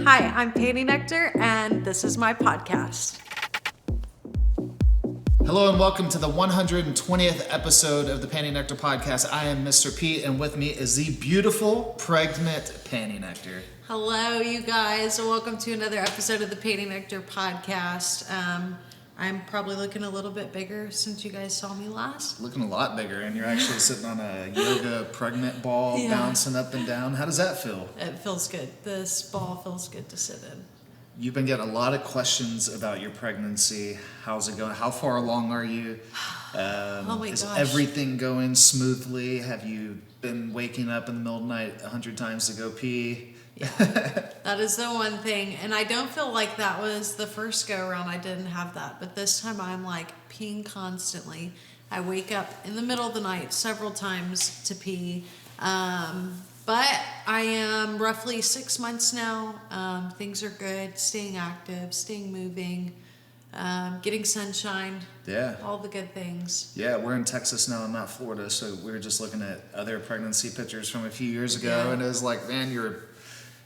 Hi, I'm Panty Nectar, and this is my podcast. Hello and welcome to the 120th episode of the Panty Nectar podcast. I am Mr. Pete, and with me is the beautiful, pregnant Panty Nectar. Hello, you guys, and welcome to another episode of the Panty Nectar podcast. I'm probably looking a little bit bigger since you guys saw me last. Looking a lot bigger, and you're actually sitting on a yoga pregnant ball, bouncing up and down. How does that feel? It feels good. This ball feels good to sit in. You've been getting a lot of questions about your pregnancy. How's it going? How far along are you? Oh my is gosh. everything going smoothly? Have you been waking up in the middle of the night 100 times to go pee? Yeah, that is the one thing. And I don't feel like that was the first go around. I didn't have that. But this time I'm like peeing constantly. I wake up in the middle of the night several times to pee. But I am roughly 6 months now. Things are good. Staying active, staying moving, getting sunshine. Yeah. All the good things. Yeah, we're in Texas now and not Florida. So we were just looking at other pregnancy pictures from a few years ago. And it was like, man,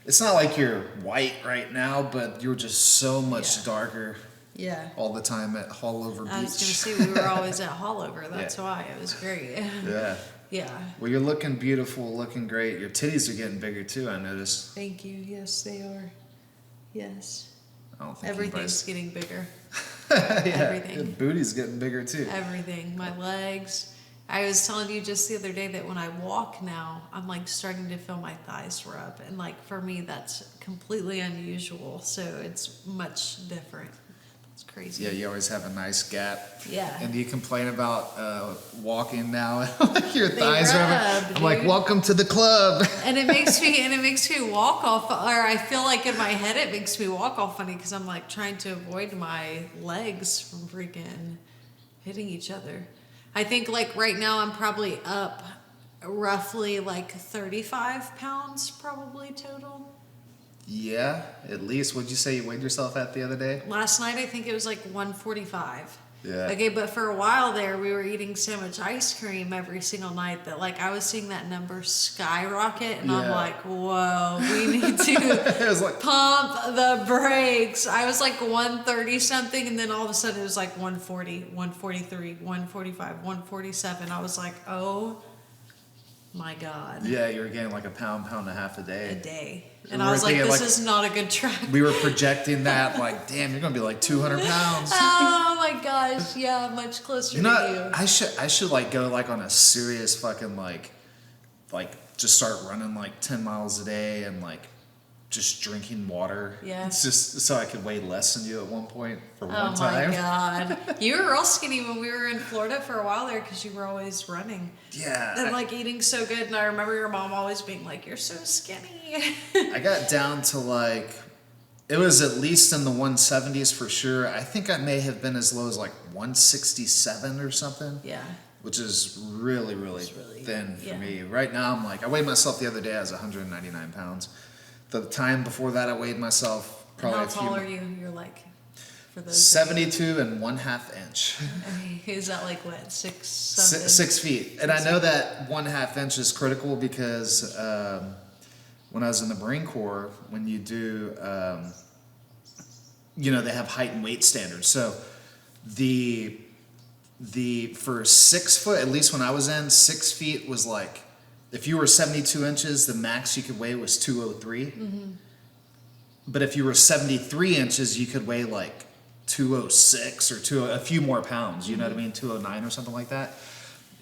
it's not like you're white right now, but you're just so much darker. Yeah. All the time at Haulover Beach. I was going to say, we were always at Haulover. That's why. It was great. Yeah. Yeah. Well, you're looking beautiful, looking great. Your titties are getting bigger too, I noticed. Thank you. Yes, they are. Yes. I don't think everything's getting bigger. Everything. Your booty's getting bigger too. Everything. My legs. I was telling you just the other day that when I walk now, I'm like starting to feel my thighs rub. And like for me, that's completely unusual. So it's much different. It's crazy. Yeah, you always have a nice gap. Yeah. And do you complain about walking now? Like your thighs rub. I'm like, welcome to the club. And it makes me walk off, or I feel like in my head it makes me walk all funny because I'm like trying to avoid my legs from freaking hitting each other. I think like right now I'm probably up roughly like 35 pounds probably total. Yeah, at least. What'd you say you weighed yourself at the other day? Last night I think it was like 145. Yeah. Okay, but for a while there we were eating so much ice cream every single night that like I was seeing that number skyrocket and I'm like, whoa, we need to it was like, pump the brakes. I was like 130 something and then all of a sudden it was like 140, 143, 145, 147. I was like, oh my God. Yeah, you were getting like a pound and a half a day. A day. And I was like, this is not a good track. We were projecting that like, damn, you're going to be like 200 pounds. Oh my gosh. Yeah, much closer to you. I should like go like on a serious fucking like just start running like 10 miles a day and like just drinking water. Yeah. It's just so I could weigh less than you at one point for one time. Oh my God. You were real skinny when we were in Florida for a while there because you were always running. Yeah. And like eating so good. And I remember your mom always being like, you're so skinny. I got down to like, it was at least in the 170s for sure. I think I may have been as low as like 167 or something. Yeah. Which is really thin for me. Right now I'm like, I weighed myself the other day, I was 199 pounds. The time before that, I weighed myself probably and how tall are you? You're like, for those 72 and 1/2 inch. Is that like what, 6 something? 6 feet. And I know that 1/2 inch is critical because when I was in the Marine Corps, when you do, they have height and weight standards. So for 6 foot, at least when I was in, 6 feet was like, if you were 72 inches, the max you could weigh was 203. Mm-hmm. But if you were 73 inches, you could weigh like 206 or a few more pounds, you know what I mean? 209 or something like that.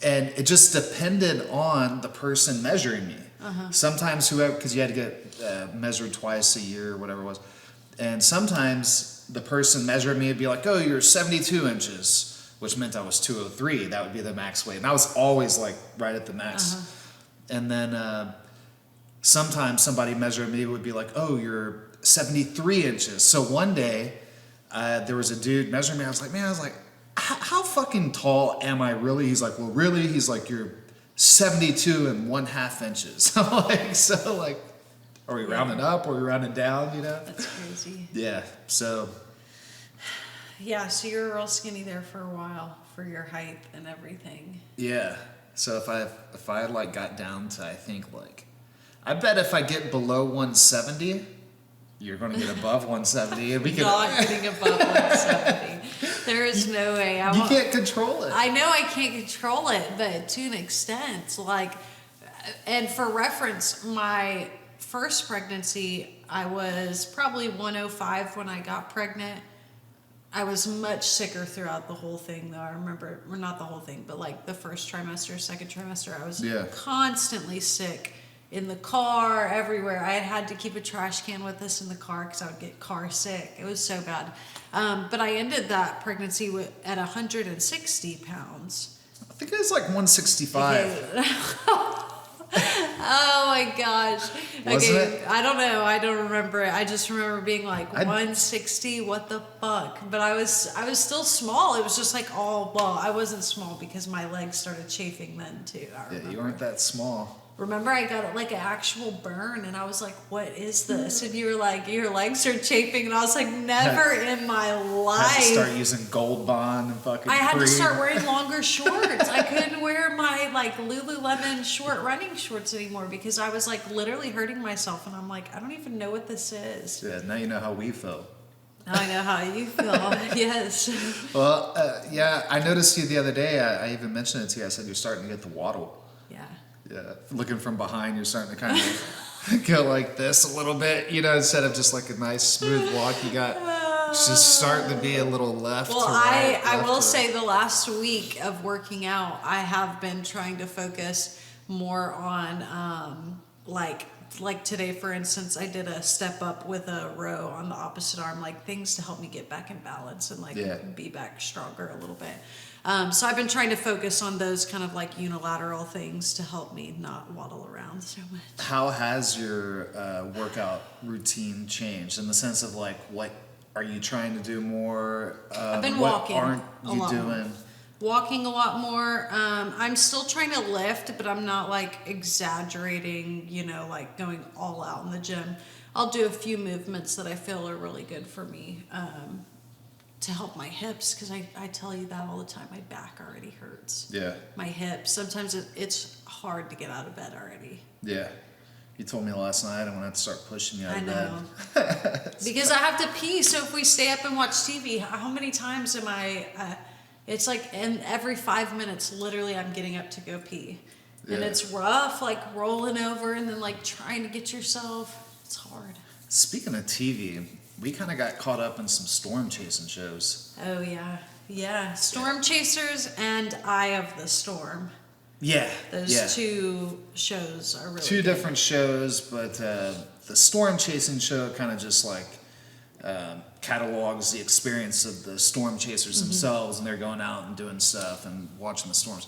And it just depended on the person measuring me. Uh-huh. Sometimes because you had to get measured twice a year or whatever it was. And sometimes the person measuring me would be like, oh, you're 72 inches, which meant I was 203. That would be the max weight. And I was always like right at the max. Uh-huh. And then sometimes somebody measured me would be like, oh, you're 73 inches. So one day there was a dude measuring me. I was like, how fucking tall am I really? He's like, well, really? He's like, you're 72 and 1/2 inches. I'm like, so like, are we rounding up? Or are we rounding down? You know? That's crazy. Yeah. So. Yeah. So you were real skinny there for a while for your height and everything. Yeah. So if I like got down to, I think like, I bet if I get below 170, you're going to get above 170, and we can. Not getting above 170. There is no way. You can't control it. I know I can't control it, but to an extent, like, and for reference, my first pregnancy, I was probably 105 when I got pregnant. I was much sicker throughout the whole thing, though. I remember, well, not the whole thing, but like the first trimester, second trimester, I was constantly sick in the car, everywhere. I had to keep a trash can with us in the car because I would get car sick. It was so bad. But I ended that pregnancy at 160 pounds. I think it was like 165. Oh my gosh. Wasn't it? I don't know. I don't remember it. I just remember being like 160. What the fuck? But I was still small. It was just like I wasn't small because my legs started chafing then too. Yeah, you weren't that small. Remember, I got like an actual burn, and I was like, "What is this?" And you were like, "Your legs are chafing," and I was like, "Never in my life." I had to start using Gold Bond and fucking. I had to start wearing longer shorts. I couldn't wear my like Lululemon short running shorts anymore because I was like literally hurting myself, and I'm like, I don't even know what this is. Yeah, now you know how we felt. Now I know how you feel. Yes. Well, yeah, I noticed you the other day. I even mentioned it to you. I said you're starting to get the waddle. Yeah. Yeah, looking from behind, you're starting to kind of go like this a little bit, instead of just like a nice smooth walk. You got just starting to be a little left. Well, to right, I will say the last week of working out, I have been trying to focus more on like today, for instance, I did a step up with a row on the opposite arm, like things to help me get back in balance and like be back stronger a little bit. So I've been trying to focus on those kind of like unilateral things to help me not waddle around so much. How has your workout routine changed in the sense of like, what are you trying to do more? I've been what walking. aren't you doing? Walking a lot more. I'm still trying to lift, but I'm not like exaggerating, like going all out in the gym. I'll do a few movements that I feel are really good for me. To help my hips, because I tell you that all the time, my back already hurts. Yeah. My hips, sometimes it's hard to get out of bed already. Yeah. You told me last night I'm going to have to start pushing you out of bed. I know. Because I have to pee, so if we stay up and watch TV, how many times am I, it's like every 5 minutes, literally I'm getting up to go pee. Yeah. And it's rough, like rolling over and then like trying to get yourself, it's hard. Speaking of TV, we kind of got caught up in some storm chasing shows. Oh, yeah. Yeah. Storm Chasers and Eye of the Storm. Yeah. Those two shows are really two good. Different shows, but the storm chasing show kind of just like catalogs the experience of the storm chasers themselves, and they're going out and doing stuff and watching the storms.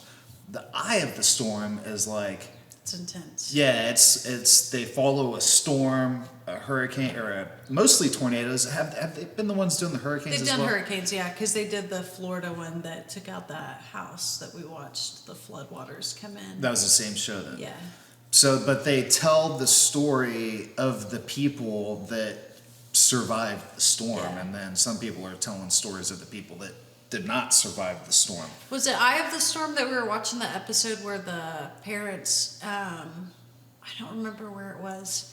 The Eye of the Storm is like... It's intense. Yeah, it's they follow a storm, a hurricane, or mostly tornadoes. Have they been the ones doing the hurricanes? They've as done well? hurricanes, yeah, because they did the Florida one that took out that house that we watched the floodwaters come in. That was the same show then. Yeah. So, but they tell the story of the people that survived the storm, and then some people are telling stories of the people that did not survive the storm. Was it Eye of the Storm that we were watching the episode where the parents, I don't remember where it was.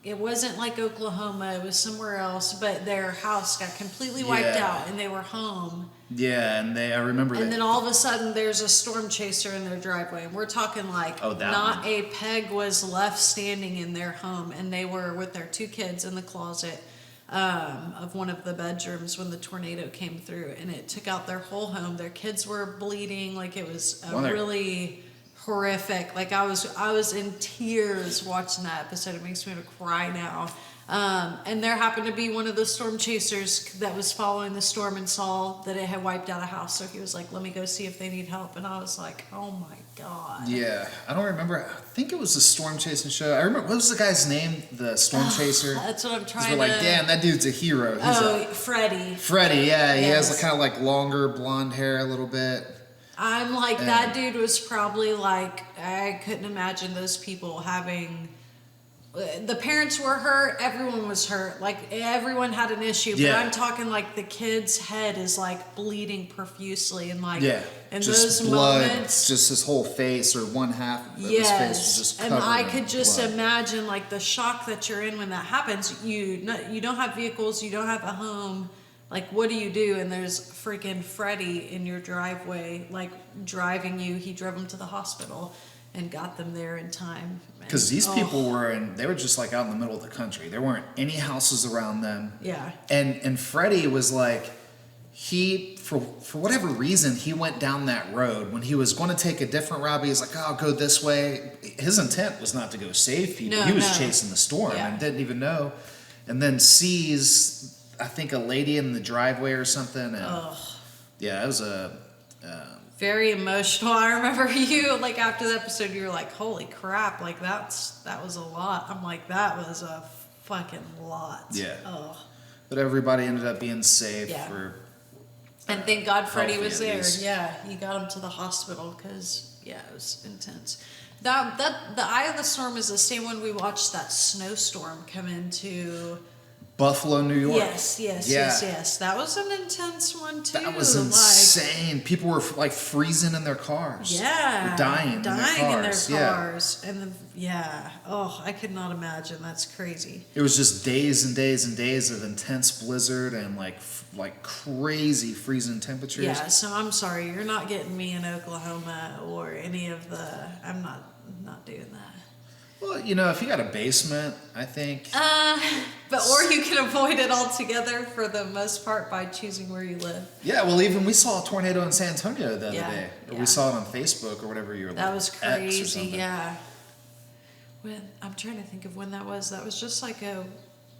It wasn't like Oklahoma, it was somewhere else, but their house got completely wiped out and they were home. Yeah, and I remember that. And then all of a sudden there's a storm chaser in their driveway. And we're talking like not a peg was left standing in their home, and they were with their two kids in the closet of one of the bedrooms when the tornado came through, and it took out their whole home. Their kids were bleeding, like it was really horrific. Like I was in tears watching that episode. It makes me want to cry now. And there happened to be one of the storm chasers that was following the storm and saw that it had wiped out a house. So he was like, let me go see if they need help. And I was like, oh my God. Yeah, I don't remember. I think it was a storm chasing show. I remember, what was the guy's name? The storm chaser? That's what I'm trying to... We're like, damn, that dude's a hero. He's Freddie. Freddie, yeah. He has kind of like longer blonde hair a little bit. I'm like, that dude was probably like, I couldn't imagine those people having the parents were hurt, everyone was hurt. Like, everyone had an issue. But Yeah. I'm talking, like, the kid's head is, like, bleeding profusely. And, like, Yeah. in Just those blood, moments. just his whole face or one half of his face was just covered and I in could just blood. imagine, like, the shock that you're in when that happens. You don't have vehicles, you don't have a home. Like, what do you do? And there's freaking Freddie in your driveway, like, driving you. He drove him to the hospital and got them there in time. Because these people they were just like out in the middle of the country. There weren't any houses around them. Yeah. And Freddie was like, for whatever reason, he went down that road when he was going to take a different route. He was like, oh, I'll go this way. His intent was not to go save people. He was chasing the storm and didn't even know. And then sees, I think, a lady in the driveway or something. And yeah, it was very emotional. I remember you, like, after the episode, you were like, holy crap, like, that was a lot. I'm like, that was a fucking lot. Yeah. Oh. But everybody ended up being safe for. And thank God Freddie was there. least. Yeah, you got him to the hospital because, yeah, it was intense. The eye of the storm is the same one we watched that snowstorm come into Buffalo, New York. Yes. That was an intense one too. That was insane. People were like freezing in their cars. Yeah. Or dying in their cars. Yeah. And I could not imagine. That's crazy. It was just days and days and days of intense blizzard and like crazy freezing temperatures. Yeah, so I'm sorry, you're not getting me in Oklahoma or any of I'm not doing that. Well, if you got a basement, I think. Or you can avoid it altogether for the most part by choosing where you live. Yeah, well, even we saw a tornado in San Antonio the other day. Or we saw it on Facebook or whatever you were That was crazy, X or something. yeah. I'm trying to think of when that was. That was just like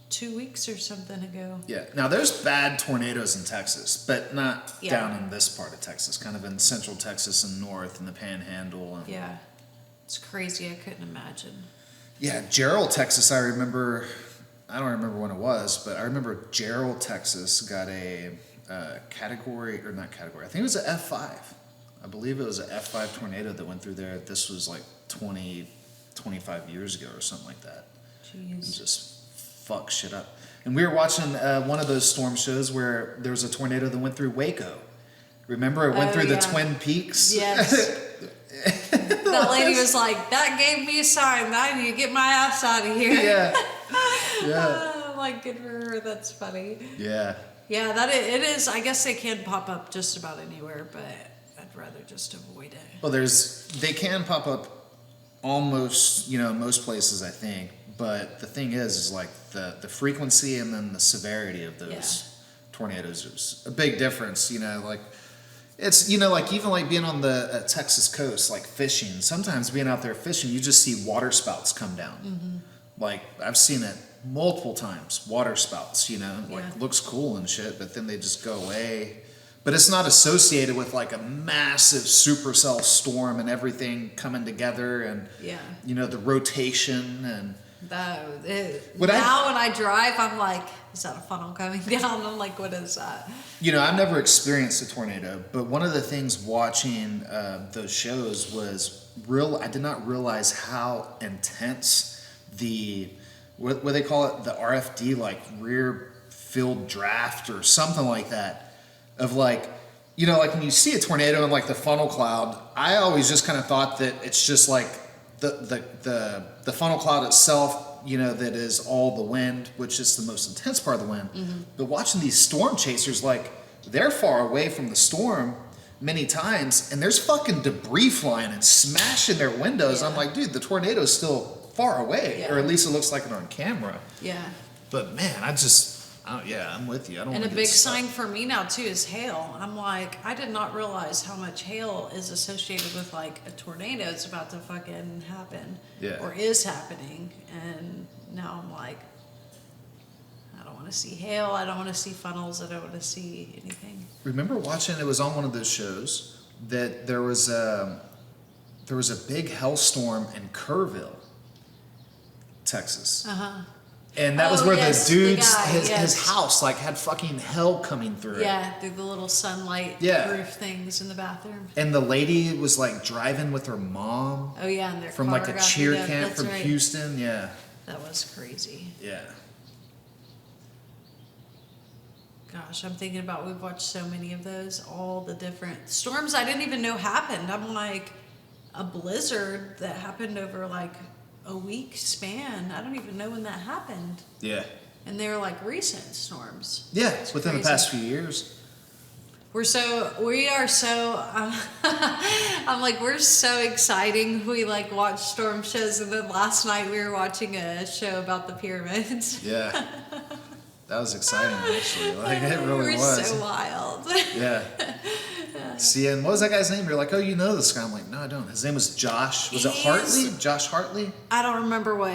2 weeks or something ago. Yeah. Now, there's bad tornadoes in Texas, but not down in this part of Texas, kind of in central Texas and north in the Panhandle. And Yeah. It's crazy. I couldn't imagine. Yeah, Gerald, Texas, I don't remember when it was, but I remember Gerald, Texas got a category, or not category, I think it was an F5. I believe it was an F5 tornado that went through there. This was like 25 years ago or something like that. Jeez. And just fuck shit up. And we were watching one of those storm shows where there was a tornado that went through Waco. Remember, it went through the Twin Peaks? Yes. That lady was like, that gave me a sign. I need to get my ass out of here. Yeah. Like, good for her. That's funny. Yeah. Yeah, it is. I guess they can pop up just about anywhere, but I'd rather just avoid it. Well, they can pop up almost, most places, I think. But the thing is like the frequency and then the severity of those tornadoes is a big difference, like. It's, like even like being on the Texas coast, like fishing, sometimes being out there fishing, you just see water spouts come down. Mm-hmm. Like I've seen it multiple times, water spouts, looks cool and shit, but then they just go away. But it's not associated with like a massive supercell storm and everything coming together and, the rotation and. When I drive, I'm like, is that a funnel coming down? I'm like, what is that? I've never experienced a tornado, but one of the things watching those shows was I did not realize how intense what they call it, the RFD, like rear field draft or something like that, of like, like when you see a tornado in like the funnel cloud, I always just kind of thought that it's just like the funnel cloud itself, that is all the wind, which is the most intense part of the wind. Mm-hmm. But watching these storm chasers, like they're far away from the storm many times, and there's fucking debris flying and smashing their windows. I'm like, dude, the tornado's still far away, or at least it looks like it on camera. Yeah. But man, I'm with you. I don't. And a big sign for me now too is hail. I'm like, I did not realize how much hail is associated with like a tornado. It's about to fucking happen, or is happening. And now I'm like, I don't want to see hail. I don't want to see funnels. I don't want to see anything. Remember watching? It was on one of those shows that there was a big hailstorm in Kerrville, Texas. And that was where the dude's his house like had fucking hell coming through it. Yeah, through the little sunlight roof things in the bathroom. And the lady was like driving with her mom. Oh yeah, and their from car like a got cheer beat up. camp That's from right. Houston. Yeah. That was crazy. Yeah. Gosh, I'm thinking about, we've watched so many of those, all the different storms I didn't even know happened. I'm like, a blizzard that happened over like a week span. I don't even know when that happened. Yeah. And they were like recent storms. Yeah, It's within crazy. the past few years. We are so, I'm like, we're so exciting. We like watch storm shows, and then last night we were watching a show about the pyramids. Yeah. That was exciting, actually. Like, it really We're was. so wild. Yeah. See, and what was that guy's name? You're like, oh, you know this guy. I'm like, no, I don't. His name was Josh. Was it Hartley? Josh Hartley? I don't remember I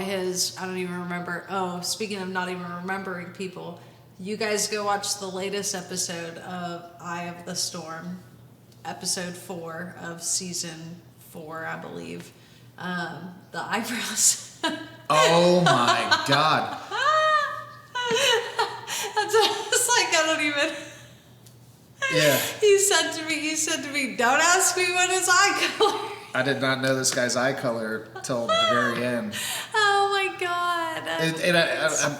don't even remember. Oh, speaking of not even remembering people, you guys go watch the latest episode of Eye of the Storm, episode 4 of season 4, I believe. The eyebrows. Oh my God. That's what I was like, I don't even. Yeah. He said to me, don't ask me what his eye color. I did not know this guy's eye color till the very end. Oh my God. And I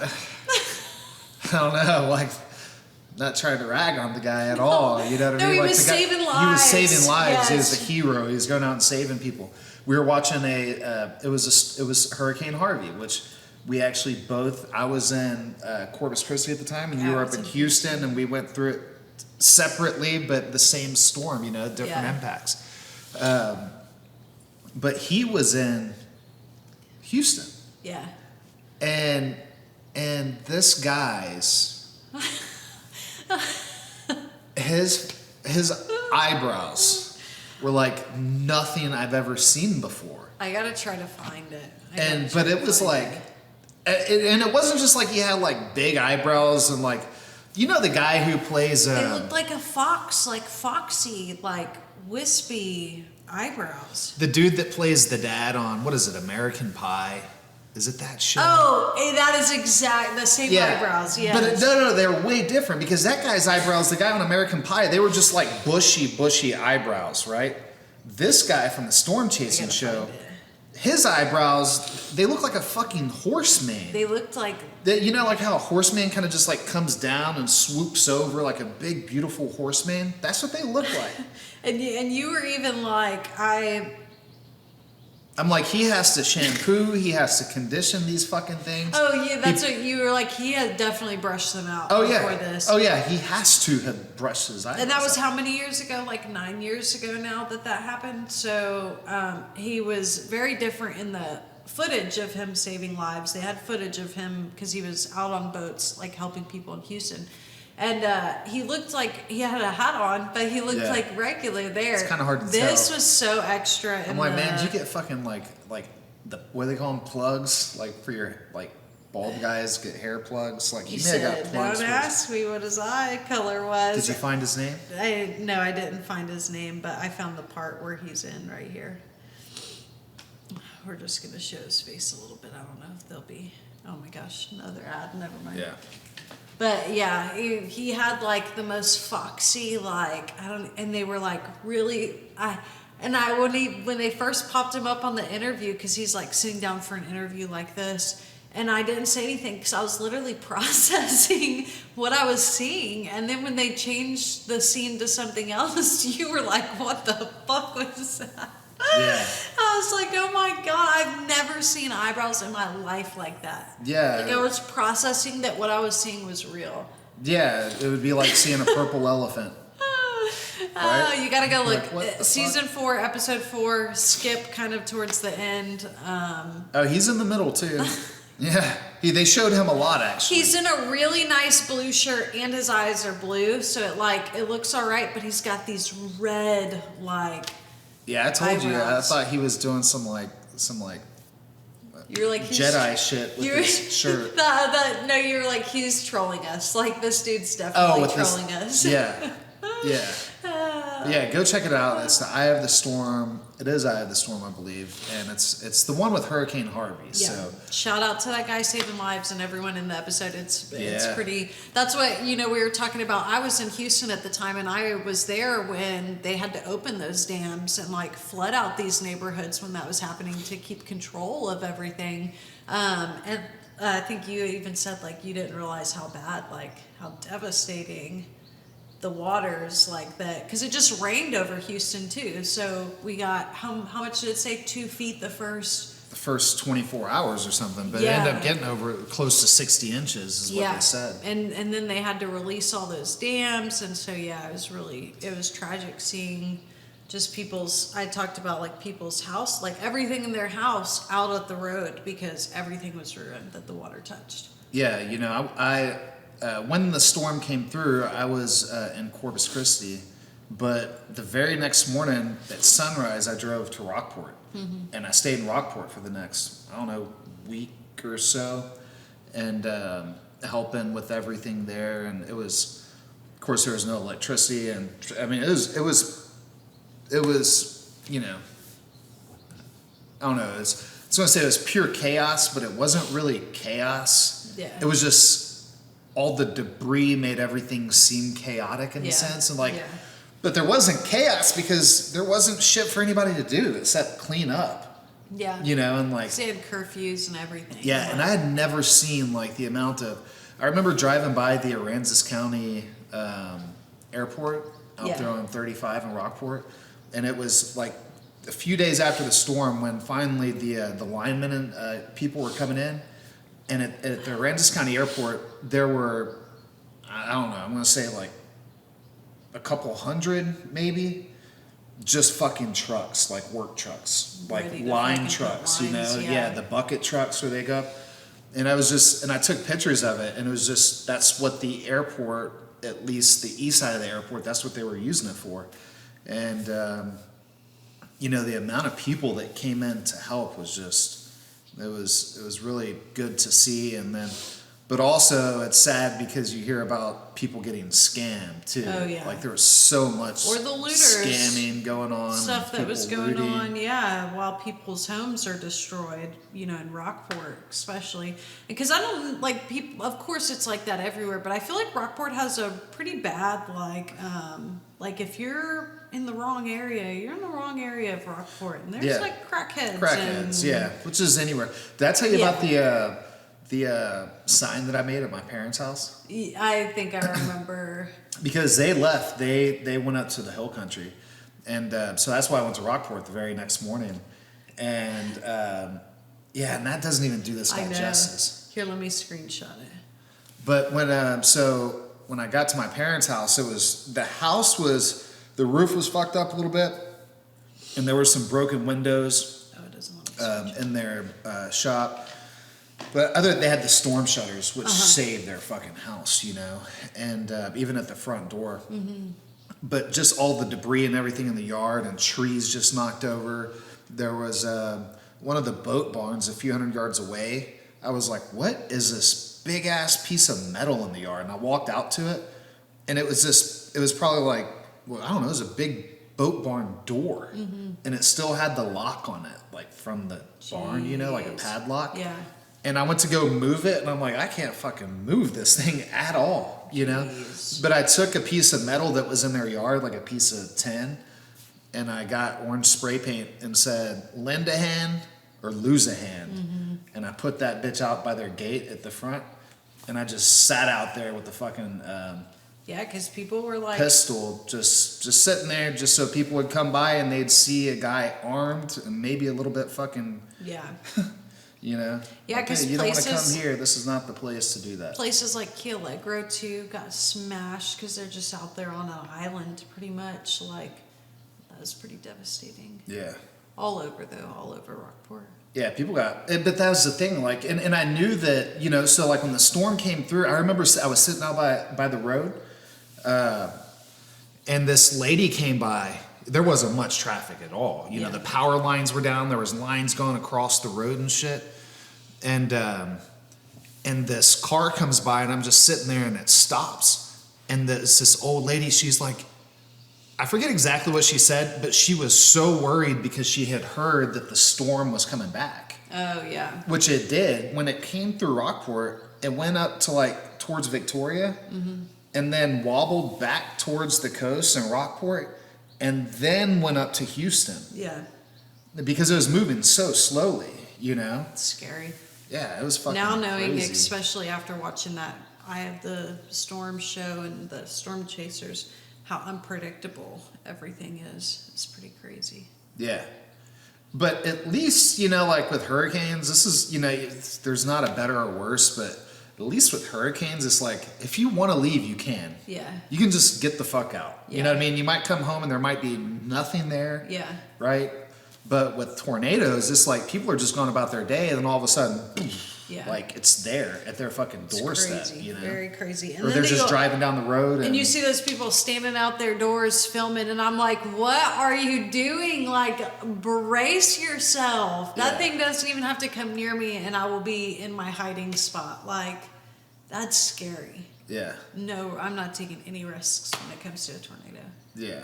don't know, like, not trying to rag on the guy at all. You know what I No, mean? he Like was the guy, saving He was lives. saving lives. He was Yes. the hero. He was going out and saving people. We were watching it was Hurricane Harvey, which we actually both. I was in Corpus Christi at the time, and you I were was up in in Houston, and we went through it separately, but the same storm. You know, different Yeah. impacts. But he was in Houston. Yeah. And this guy's his eyebrows were like nothing I've ever seen before. I gotta try to find it. But it was like, and it wasn't just like he had like big eyebrows and like, you know, the guy who plays. They looked like a fox, like foxy, like wispy eyebrows. The dude that plays the dad on, what is it, American Pie? Is it that show? Oh, that is the same eyebrows. Yeah. But no, they're way different because that guy's eyebrows, the guy on American Pie, they were just like bushy eyebrows, right? This guy from the storm chasing show, his eyebrows, they look like a fucking horseman. They looked like. You know, like how a horseman kind of just like comes down and swoops over like a big, beautiful horseman? That's what they look like. And you were even like, I'm like, he has to shampoo, he has to condition these fucking things. Oh yeah, that's what you were like. He had definitely brushed them out Oh before yeah. this. Oh yeah, he has to have brushed his eyebrows. And that was out. how many years ago? Like 9 years ago now that happened. So he was very different in the footage of him saving lives. They had footage of him because he was out on boats, like helping people in Houston. And he looked like he had a hat on, but he looked like regular there. It's kinda hard to This tell. was so extra. I'm like, man, did you get fucking like the what do they call them, plugs? Like for your like bald guys get hair plugs. Like You may have got said, plugs. don't for ask me what his eye color was. Did you find his name? No, I didn't find his name, but I found the part where he's in right here. We're just going to show his face a little bit. I don't know if there'll be, oh my gosh, another ad. Never mind. Yeah. But yeah, he had like the most foxy, like, and they were like really, when they first popped him up on the interview, because he's like sitting down for an interview like this, and I didn't say anything because I was literally processing what I was seeing. And then when they changed the scene to something else, you were like, what the fuck was that? Yeah. I was like, oh my God, I've never seen eyebrows in my life like that. Yeah. Like I was processing that what I was seeing was real. Yeah, it would be like seeing a purple elephant. Right? You gotta go look. Like, what the Season 4, episode 4, skip kind of towards the end. Oh, he's in the middle too. Yeah. They showed him a lot actually. He's in a really nice blue shirt and his eyes are blue, so it looks all right, but he's got these red, like, Yeah, I told you. I eyebrows. thought he was doing some you're like, Jedi shit with his shirt. No, you're like, he's trolling us. Like, this dude's definitely trolling us. Yeah. Yeah. Yeah, go check it out. It's the Eye of the Storm. It is Eye of the Storm, I believe, and it's the one with Hurricane Harvey. Yeah. So Shout out to that guy saving lives and everyone in the episode. It's Yeah. pretty. That's what we were talking about. I was in Houston at the time, and I was there when they had to open those dams and like flood out these neighborhoods when that was happening to keep control of everything. And I think you even said like you didn't realize how bad, like how devastating the waters like that, because it just rained over Houston too. So we got how much did it say? 2 feet The first 24 hours or something, but it Yeah. ended up getting over close to 60 inches is what they said. and then they had to release all those dams, and so yeah, it was tragic seeing just I talked about like people's house, like everything in their house out at the road because everything was ruined that the water touched. Yeah, you know, I when the storm came through, I was in Corpus Christi, but the very next morning at sunrise, I drove to Rockport, and I stayed in Rockport for the next, I don't know, week or so, and helping with everything there. And it was, of course, there was no electricity, and I mean, it was, you know, I don't know. I was going to say it was pure chaos, but it wasn't really chaos. Yeah. It was just all the debris made everything seem chaotic in a Yeah. sense. And like, Yeah. but there wasn't chaos because there wasn't shit for anybody to do except clean up, Yeah. you know, and like, They had curfews and everything. yeah. And I had never seen like the amount of, I remember driving by the Aransas County airport out Yeah. there on 35 in Rockport. And it was like a few days after the storm when finally the linemen and people were coming in. And at the Aransas County Airport, there were, I don't know, I'm going to say like a couple hundred maybe, just fucking trucks, like work trucks, like Ready to line fucking trucks, put you know? lines, Yeah. yeah. The bucket trucks where they go. And I took pictures of it, and it was just, that's what the airport, at least the east side of the airport, that's what they were using it for. And, you know, the amount of people that came in to help was just, it was really good to see. And then, but also it's sad because you hear about people getting scammed too. Oh, yeah. Like there was so much Or the looters. scamming going on. Stuff that was people going looting. on, yeah, while people's homes are destroyed, you know, in Rockport especially. Because I don't like people. Of course, it's like that everywhere, but I feel like Rockport has a pretty bad like if you're in the wrong area, you're in the wrong area of Rockport, and there's Yeah. like crackheads. Crackheads, and, yeah, which is anywhere. Did I tell you Yeah. about the sign that I made at my parents' house? I think I remember. Because they left, they went up to the hill country, and so that's why I went to Rockport the very next morning, and yeah, and that doesn't even do this I guy know. justice. Here, let me screenshot it. But when when I got to my parents' house, the roof was fucked up a little bit, and there were some broken windows Oh, it doesn't want me to in their shop. But they had the storm shutters, which saved their fucking house, you know, and even at the front door. Mm-hmm. But just all the debris and everything in the yard and trees just knocked over. There was one of the boat barns a few hundred yards away. I was like, what is this big ass piece of metal in the yard? And I walked out to it, and it was probably like, well, I don't know, it was a big boat barn door. Mm-hmm. And it still had the lock on it, like from the barn, you know, like a Jeez. padlock. Yeah. And I went to go move it, and I'm like, I can't fucking move this thing at all, you know? Jeez. But I took a piece of metal that was in their yard, like a piece of tin, and I got orange spray paint and said, lend a hand or lose a hand. Mm-hmm. And I put that bitch out by their gate at the front, and I just sat out there with the fucking Yeah, because people were like, pistol, just sitting there, just so people would come by and they'd see a guy armed and maybe a little bit fucking... yeah. You know? Yeah, Like, 'cause hey, you don't want to places- come here. This is not the place to do that. Places like Key Allegro too got smashed because they're just out there on an island, pretty much. Like that was pretty devastating. Yeah. All over Rockport. Yeah, people got, but that was the thing. Like, and I knew that, you know, so like when the storm came through, I remember I was sitting out by the road, and this lady came by. There wasn't much traffic at all. You know, Yeah. the power lines were down. There was lines going across the road and shit. And this car comes by, and I'm just sitting there, and it stops. And this old lady, she's like, I forget exactly what she said, but she was so worried because she had heard that the storm was coming back. Oh yeah. Which it did. When it came through Rockport, it went up to like towards Victoria, and then wobbled back towards the coast in Rockport, and then went up to Houston Yeah. because it was moving so slowly, you know? It's scary. Yeah, it was fucking Now knowing, crazy. especially after watching that Eye of the Storm show and the Storm Chasers, how unpredictable everything is. It's pretty crazy. Yeah. But at least, you know, like with hurricanes, this is, you know, there's not a better or worse, but at least with hurricanes, it's like, if you want to leave, you can. Yeah. You can just get the fuck out. You Yeah. know what I mean? You might come home and there might be nothing there. Yeah. Right? But with tornadoes, it's like people are just going about their day and then all of a sudden, Yeah. like it's there at their fucking It's doorstep, crazy. you know? Very crazy. And Or then they're they just go- driving down the road And you see those people standing out their doors filming, and I'm like, what are you doing? Like, brace yourself. That Yeah. thing doesn't even have to come near me, and I will be in my hiding spot. Like, that's scary. Yeah. No, I'm not taking any risks when it comes to a tornado. Yeah.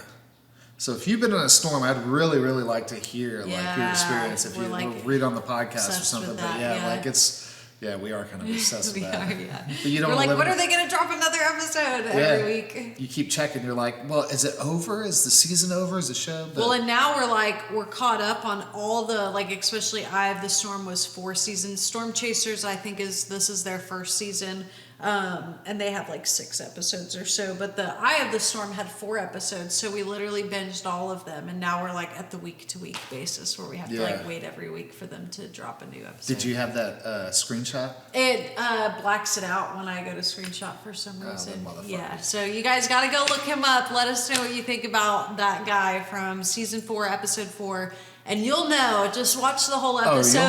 So if you've been in a storm, I'd really, really like to hear like your Yeah, experience. If we're, you like, read on the podcast or obsessed something, with but that, yeah, yeah. like we are kind of obsessed We with that. are, yeah. But you don't We're like, live when in- are they going to drop another episode every week? You keep checking. You're like, well, is it over? Is the season over? Is the show? But Well, and now we're caught up on all the, like, especially Eye of the Storm was 4 seasons. Storm Chasers, I think this is their first season. And they have like 6 episodes or so, but the Eye of the Storm had 4 episodes, so we literally binged all of them, and now we're like at the week to week basis where we have to like wait every week for them to drop a new episode. did you have that screenshot? It blacks it out when I go to screenshot for some Oh, reason. that motherfucker. Yeah, so you guys got to go look him up. Let us know what you think about that guy from season 4, episode 4, and you'll know. Just watch the whole episode,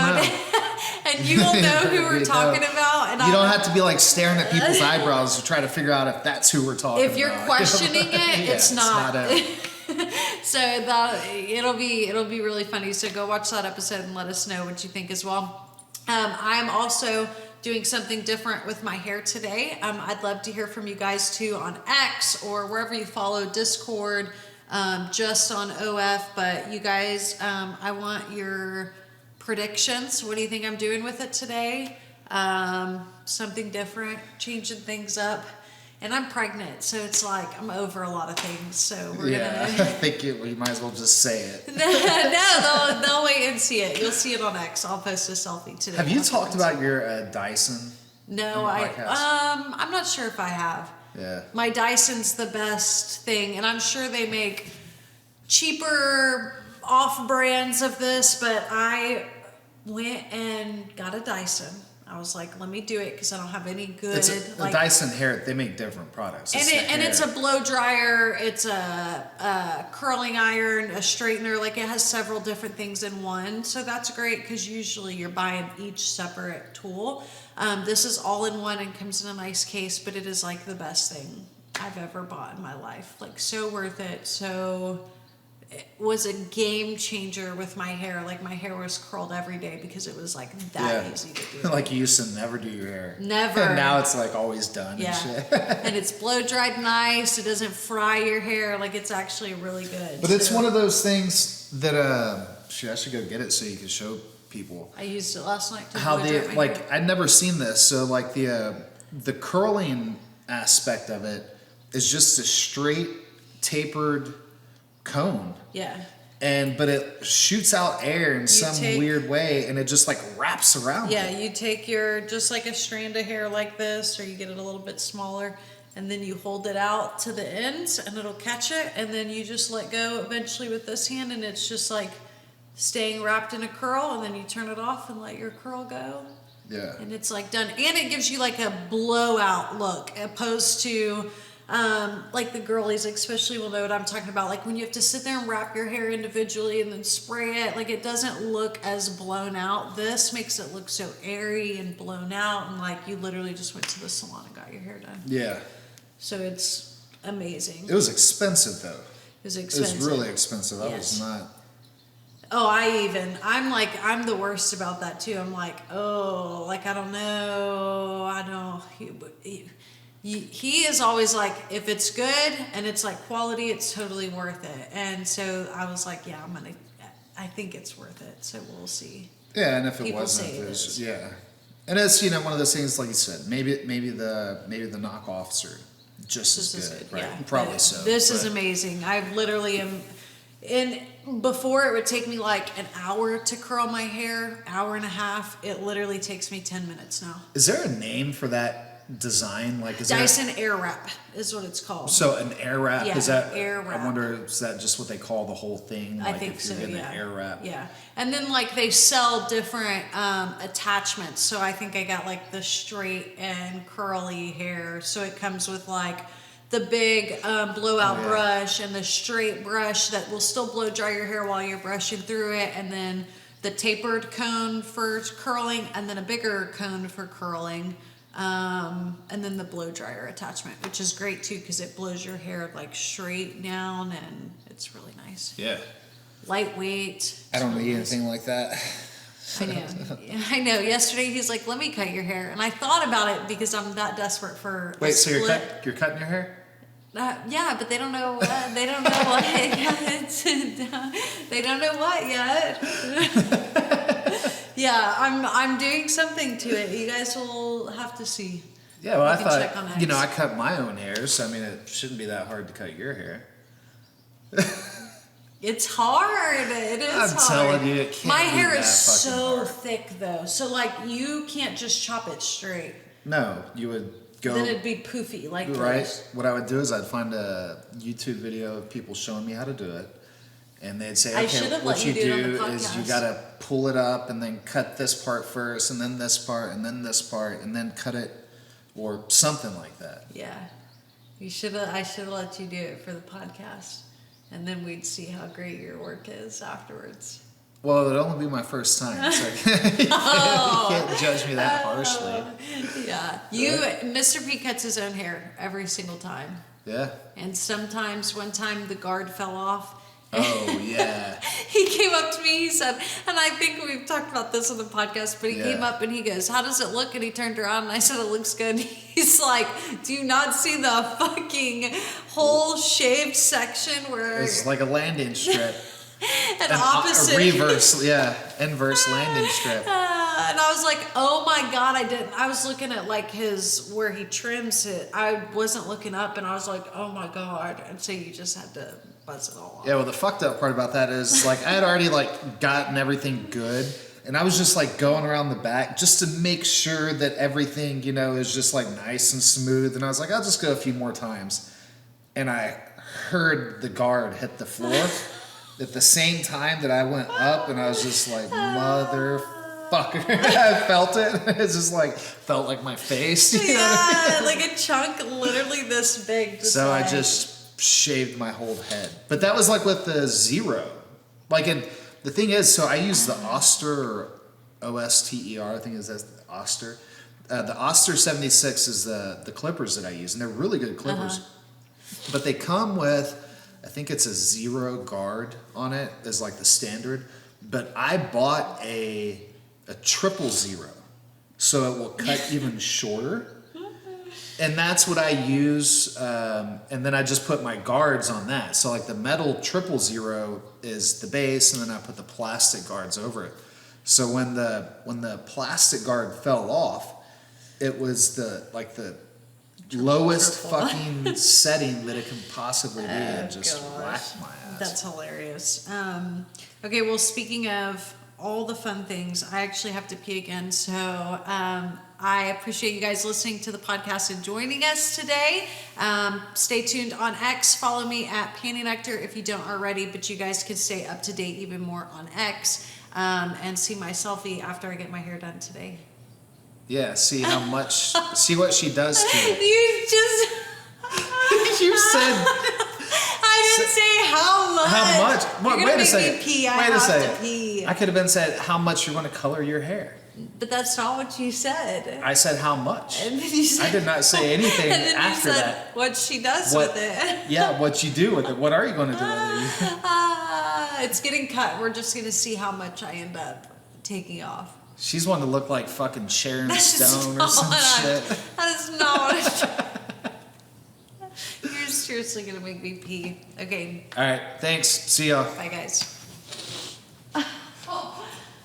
and you will know who we're talking about. And You don't have to be like staring at people's eyebrows to try to figure out if that's who we're talking about. If you're questioning it, Yeah, it's not. it. So it'll be really funny. So go watch that episode and let us know what you think as well. I'm also doing something different with my hair today. I'd love to hear from you guys too on X or wherever you follow, Discord, just on OF. But you guys, I want your predictions. What do you think I'm doing with it today? Something different, changing things up. And I'm pregnant, so it's like I'm over a lot of things. So we're I gonna. think we might as well just say it. No, they'll wait and see it. You'll see it on X. I'll post a selfie today. Have you afterwards. talked about your Dyson? No, on the podcast? I'm not sure if I have. Yeah. My Dyson's the best thing, and I'm sure they make cheaper off brands of this, but I went and got a Dyson. I was like, let me do it because I don't have any good. It's a like, Dyson hair. They make different products. it's a blow dryer, it's a curling iron, a straightener. Like it has several different things in one, so that's great because usually you're buying each separate tool. This is all in one and comes in a nice case, but it is like the best thing I've ever bought in my life. Like so worth it. So it was a game changer with my hair. Like my hair was curled every day because it was like that easy to do. Like you used to never do your hair. Never. And now it's like always done Yeah. and shit. And it's blow dried nice. It doesn't fry your hair. Like it's actually really good. But it's So one of those things that I should go get it so you can show people I used it last night to how blow they dry my like. hair. I'd never seen this. So like the curling aspect of it is just a straight tapered cone. Yeah. But it shoots out air in some take- weird way, and it just like wraps around. Yeah, it. you take your, just like a strand of hair like this, or you get it a little bit smaller, and then you hold it out to the ends, and it'll catch it, and then you just let go eventually with this hand, and it's just like staying wrapped in a curl, and then you turn it off and let your curl go. Yeah. And it's like done. And it gives you like a blowout look, opposed to like the girlies especially will know what I'm talking about. Like when you have to sit there and wrap your hair individually and then spray it, like it doesn't look as blown out. This makes it look so airy and blown out, and like you literally just went to the salon and got your hair done. Yeah. So it's amazing. It was expensive though. It was expensive. It was really expensive. I Yes. was not. Oh, I'm the worst about that too. I'm like, oh, like I don't know, he is always like, if it's good and it's like quality, it's totally worth it. And so I was like, yeah, I think it's worth it. So we'll see. Yeah, and if it People wasn't, say it there's is. yeah, and it's one of those things like you said. Maybe the knockoffs are just This as is good, good, right? yeah. Probably But so. This is but- amazing. I literally am. And before it would take me like an hour to curl my hair, hour and a half. It literally takes me 10 minutes now. Is there a name for that design? Like, is Dyson Air Wrap is what it's called. So an air wrap, Yeah, is that? air wrap. I wonder, is that just what they call the whole thing? I Like think if you're so, getting yeah. an air wrap. Yeah. And then like they sell different attachments. So I think I got like the straight and curly hair. So it comes with like the big blowout brush and the straight brush that will still blow dry your hair while you're brushing through it. And then the tapered cone for curling and then a bigger cone for curling. And then the blow dryer attachment, which is great too because it blows your hair like straight down and it's really nice. Yeah. Lightweight. I don't really need nice. anything like that. I know. I know. Yesterday he's like, "Let me cut your hair," and I thought about it because I'm that desperate for. Wait, so you're split. you're cutting your hair? Yeah, but they don't know. They don't know what yet. They don't know what yet. Yeah, I'm doing something to it. You guys will have to see. Yeah, well, You I can thought, check on you know, I X. cut my own hair, so I mean, it shouldn't be that hard to cut your hair. It's hard. It is I'm hard. telling you, it can't My be hair that is fucking so hard. thick though. So like you can't just chop it straight. No, you would go. Then it'd be poofy like Right. this. What I would do is I'd find a YouTube video of people showing me how to do it, and they'd say, I "Okay, should have what let you you do it on do the is you podcast." gotta pull it up and then cut this part first, and then this part, and then this part, and then cut it, or something like that." Yeah. You should have. I should have let you do it for the podcast, and then we'd see how great your work is afterwards. Well, it'd only be my first time, so you can't judge me that harshly. Yeah. Mr. P cuts his own hair every single time, Yeah. and sometimes one time the guard fell off. Oh yeah. He came up to me, he said, and I think we've talked about this on the podcast, but he came Yeah. up and he goes, "How does it look?" And he turned around and I said, "It looks good." He's like, "Do you not see the fucking whole shaved section where It's like a landing strip. an A opposite?" reverse, yeah, inverse landing strip. And I was like, "Oh my God, I didn't." I was looking at like where he trims it. I wasn't looking up and I was like, "Oh my God." And so you just had to buzz it all off. Yeah, well, the fucked up part about that is, like, I had already, like, gotten everything good, and I was just, like, going around the back just to make sure that everything, you know, is just, like, nice and smooth, and I was like, I'll just go a few more times. And I heard the guard hit the floor at the same time that I went up, and I was just like, motherfucker. I felt it. It just, like, felt like my face. You know what I mean? Yeah, like a chunk literally this big. So I like- just shaved my whole head. But that was like with the Zero. Like, and the thing is, so I use the Oster, or O-S-T-E-R, I think that's the Oster. The Oster 76 is the clippers that I use, and they're really good clippers. But they come with, I think it's a Zero guard on it, as like the standard. But I bought a 000, so it will cut even shorter. And that's what I use, and then I just put my guards on that. So like the metal 000 is the base, and then I put the plastic guards over it. So when the plastic guard fell off, it was the lowest fucking setting that it can possibly be, and just gosh. whacked my ass. That's hilarious. Okay, well, speaking of all the fun things, I actually have to pee again. So I appreciate you guys listening to the podcast and joining us today. Stay tuned on X. Follow me at Panty Nectar if you don't already, but you guys can stay up to date even more on X and see my selfie after I get my hair done today. Yeah, see how much, see what she does to it. You just... You said... I didn't say how much. How much? You're What? gonna Wait a make second. me pee. I Wait a have second. to pee. I could have been said how much you're going to color your hair. But that's not what you said. I said how much. And then you said, I did not say anything and then after you said that. what she does What? with it. Yeah, what you do with it. What are you going to do with it? It's getting cut. We're just gonna see how much I end up taking off. She's wanting to look like fucking Sharon That is Stone or not some what I'm- shit. That is not what I'm You're seriously gonna make me pee. Okay, All right, thanks. See ya. bye guys.